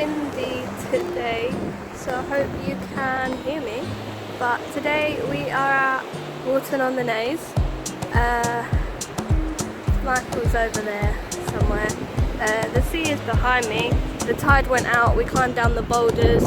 windy today, so I hope you can hear me. But today we are at Walton-on-the-naze. Michael's over there somewhere. The sea is behind me. The tide went out, we climbed down the boulders,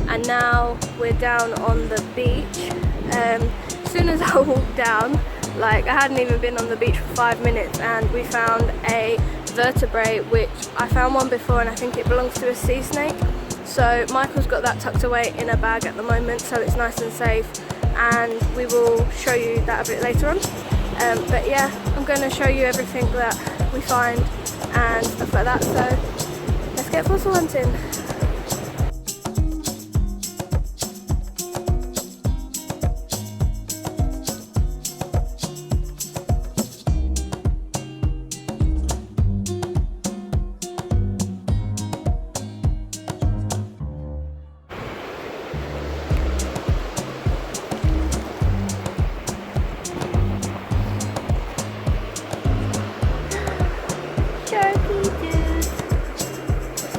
and now we're down on the beach. As soon as I walked down, I hadn't even been on the beach for 5 minutes, and we found a vertebrae, which I found one before and I think it belongs to a sea snake. So Michael's got that tucked away in a bag at the moment, so it's nice and safe, and we will show you that a bit later on. But yeah, I'm going to show you everything that we find and stuff like that, so let's get fossil hunting.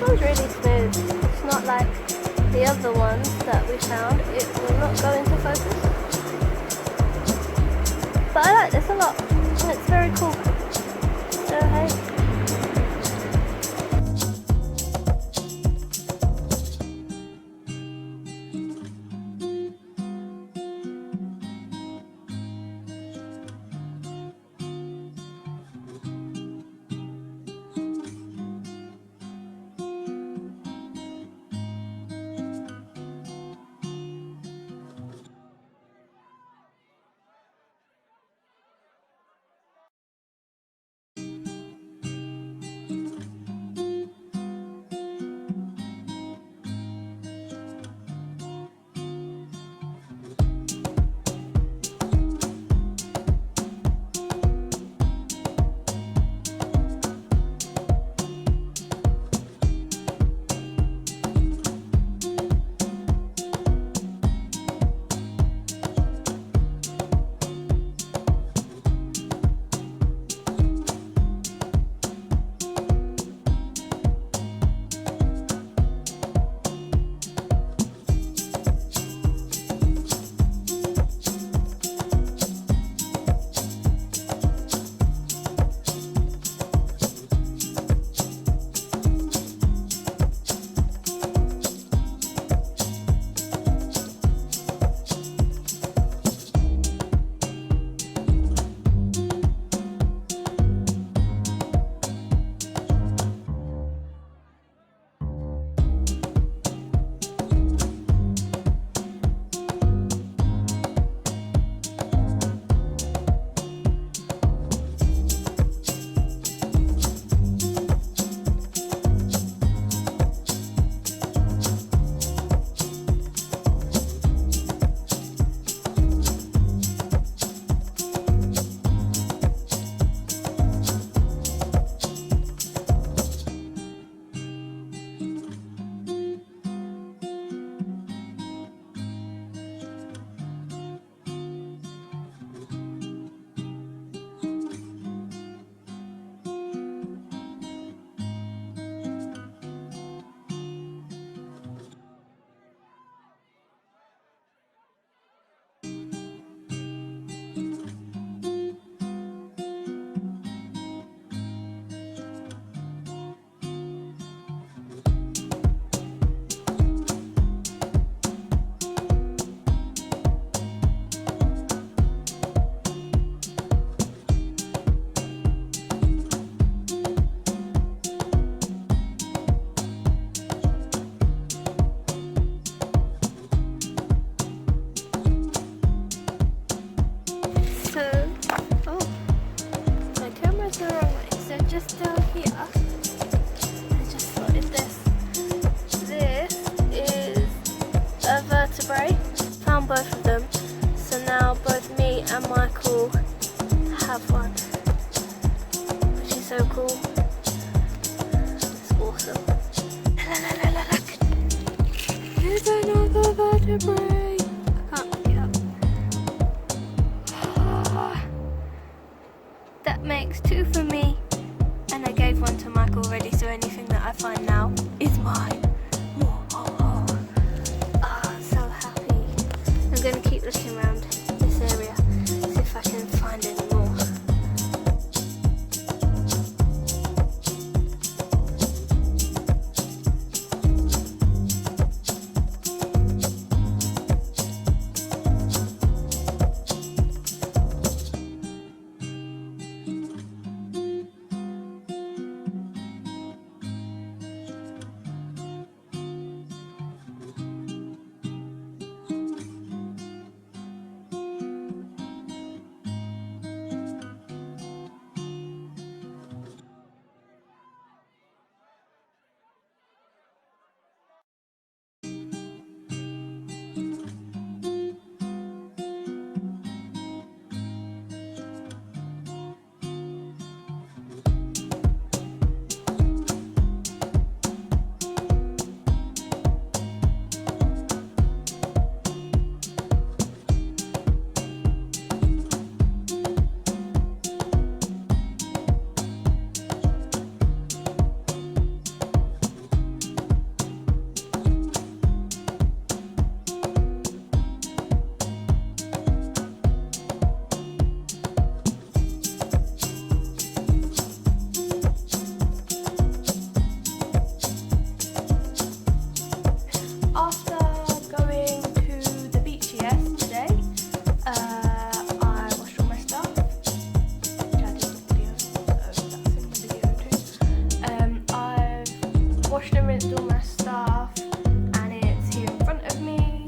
Really smooth. It's not like the other ones that we found. It will not go into focus. But I like this a lot, and it's very cool. So hey. Just down here, I just spotted this. This is a vertebrae. Found both of them, so now both me and Michael have one, which is so cool. It's awesome. Look, there's another vertebrae. I can't pick it up. That makes 2 for me. And I gave one to Michael already, so anything that I find now is mine. washed and rinsed all my stuff and it's here in front of me.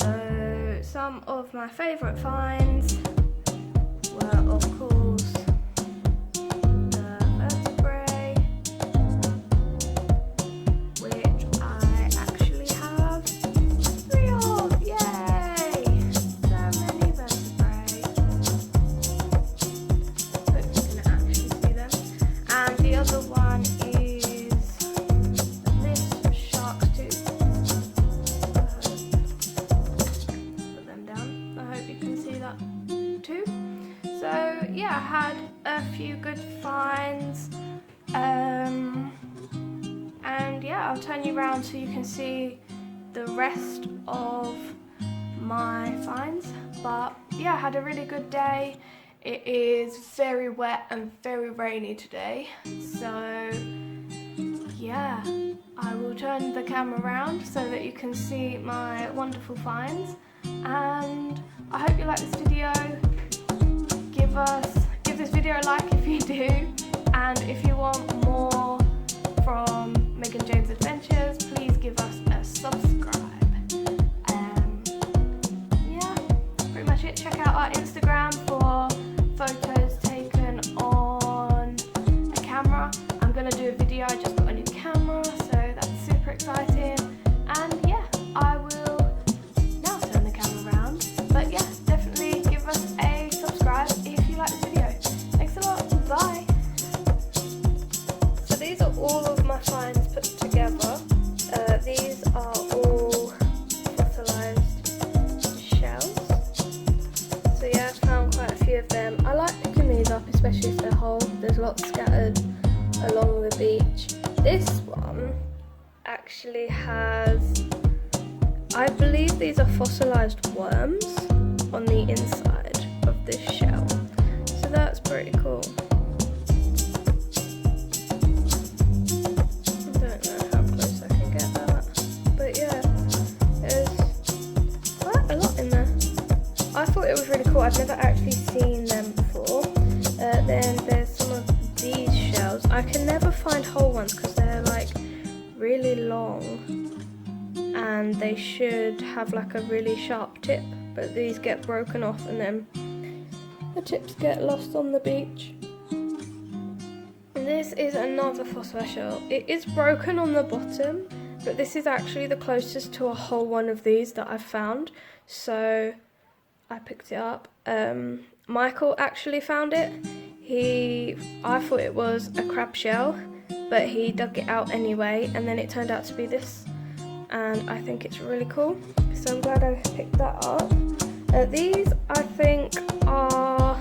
So some of my favourite finds were of course the vertebrae, which I actually have 3 of, yay! So many vertebrae. Hope you can actually see them. And the other one is this shark's tooth. Put them down. I hope you can see that too. So yeah, I had a few good finds. And yeah, I'll turn you around so you can see the rest of my finds. But yeah, I had a really good day. It is very wet and very rainy today, so yeah, I will turn the camera around so that you can see my wonderful finds, and I hope you like this video. Give this video a like if you do, and if you want more from Meg and Jane's Adventures, please give us a subscribe. Yeah, pretty much it. Check out our Instagram for photos taken on a camera. I'm gonna do a video, I just got a new camera, so that's super exciting. And yeah, I will now turn the camera around. But yeah, definitely give us a subscribe if you like this video. Thanks a lot, bye! So these are all of my finds put together. These are all fossilized shells. So yeah, I found quite a few of them. I like picking these up, especially if they're whole. There's lots scattered along the beach. This one actually has, I believe these are fossilized worms on the inside of this shell. So that's pretty cool. I don't know how close I can get that, but yeah, there's quite a lot in there. I thought it was really cool. I've never actually seen them before. Then there's some of these shells. I can never find whole ones because they're like really long and they should have like a really sharp tip, but these get broken off and then the tips get lost on the beach. And this is another fossil shell. It is broken on the bottom, but this is actually the closest to a whole one of these that I've found, so I picked it up. Michael actually found it. I thought it was a crab shell, but he dug it out anyway, and then it turned out to be this, and I think it's really cool, so I'm glad I picked that up. These I think are,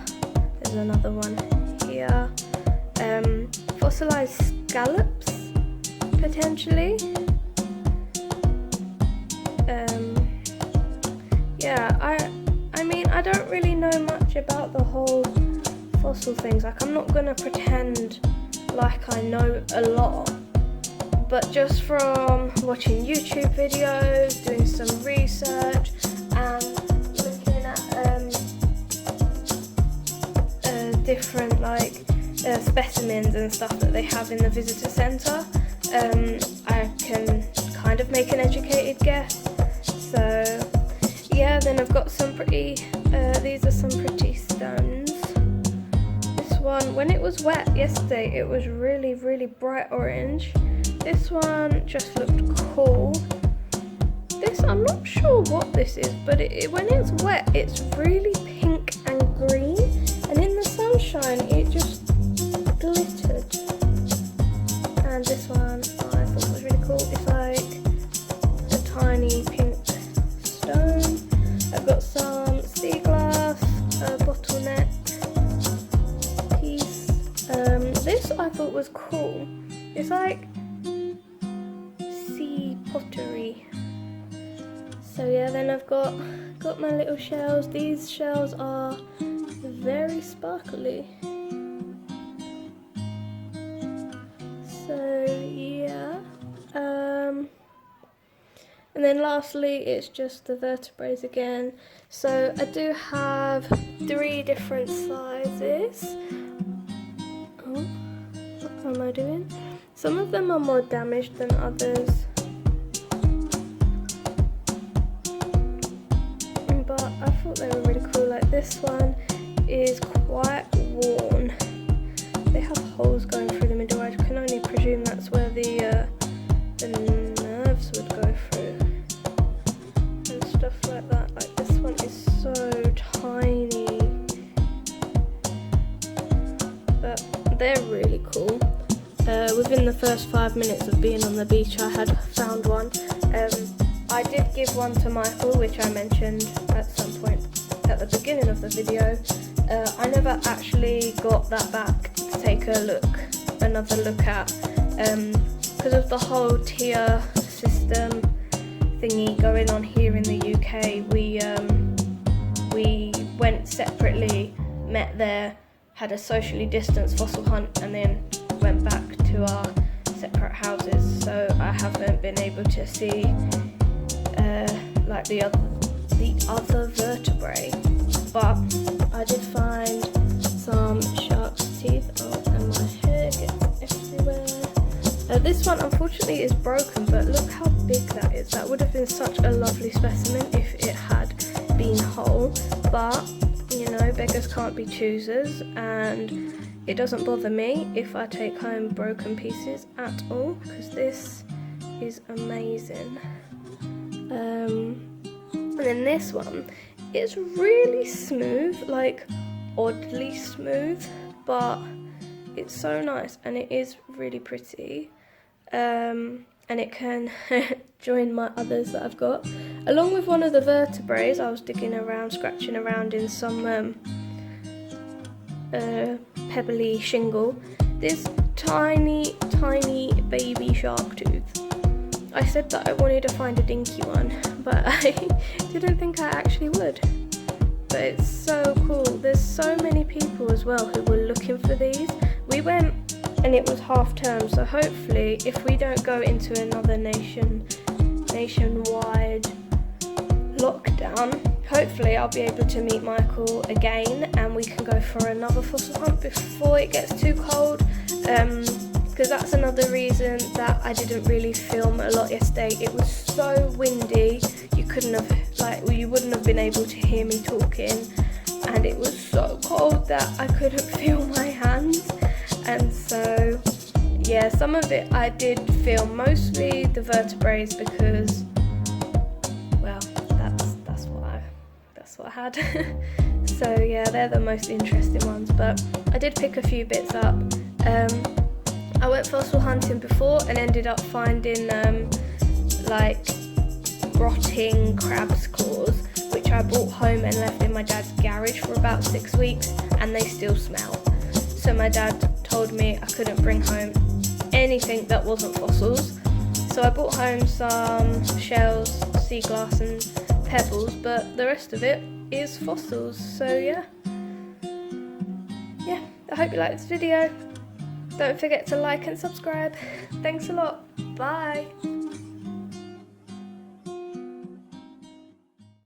there's another one here, fossilized scallops, potentially. Yeah, I mean, I don't really know much about the whole fossil things. Like, I'm not gonna pretend like I know a lot, but just from watching YouTube videos, doing some research, and looking at different like specimens and stuff that they have in the visitor centre, I can kind of make an educated guess. So yeah, then I've got some pretty, these are some pretty stones. This one, when it was wet yesterday, it was really, really bright orange. This one just looked cool. This, I'm not sure what this is, but when it's wet, it's really pink and green, and in the sunshine, it just glittered. And this one, I thought was really cool. It's like a tiny pink stone. I've got some sea glass, a bottleneck piece. This I thought was cool. It's like sea pottery. So yeah, then I've got my little shells. These shells are very sparkly. So yeah. And then lastly, it's just the vertebrae again. So I do have 3 different sizes. Oh, what am I doing? Some of them are more damaged than others. But I thought they were really cool. Like this one is quite worn. They have holes going through the middle. I can only presume that's where the nerves would go through. And stuff like that. Like this one is so tiny. But they're really cool. Within the first 5 minutes of being on the beach, I had found one. I did give one to Michael, which I mentioned at some point at the beginning of the video. I never actually got that back to take another look at, because of the whole tier system thingy going on here in the UK. We went separately, met there, had a socially distanced fossil hunt, and then went back to our separate houses. So I haven't been able to see like the other vertebrae, but I did find some shark's teeth. Oh, and my hair gets everywhere. This one unfortunately is broken, but look how big that is. That would have been such a lovely specimen if it had been whole, but you know, beggars can't be choosers, and it doesn't bother me if I take home broken pieces at all, because this is amazing. And then this one, it's really smooth, like oddly smooth, but it's so nice and it is really pretty. And it can join my others that I've got. Along with one of the vertebrae, I was digging around, scratching around in some pebbly shingle. This tiny baby shark tooth. I said that I wanted to find a dinky one, but I didn't think I actually would. But it's so cool. There's so many people as well who were looking for these. We went and it was half term, so hopefully if we don't go into another nationwide lockdown, hopefully I'll be able to meet Michael again and we can go for another fossil hunt before it gets too cold. Because that's another reason that I didn't really film a lot yesterday. It was so windy, you wouldn't have been able to hear me talking, and it was so cold that I couldn't feel my hands. And so yeah, some of it I did film, mostly the vertebrae, because well, that's what I had. So yeah, they're the most interesting ones, but I did pick a few bits up. I went fossil hunting before and ended up finding like rotting crab's claws, which I brought home and left in my dad's garage for about 6 weeks, and they still smell. So my dad told me I couldn't bring home anything that wasn't fossils. So I brought home some shells, sea glass and pebbles, but the rest of it is fossils. So yeah, I hope you liked this video. Don't forget to like and subscribe. Thanks a lot. Bye.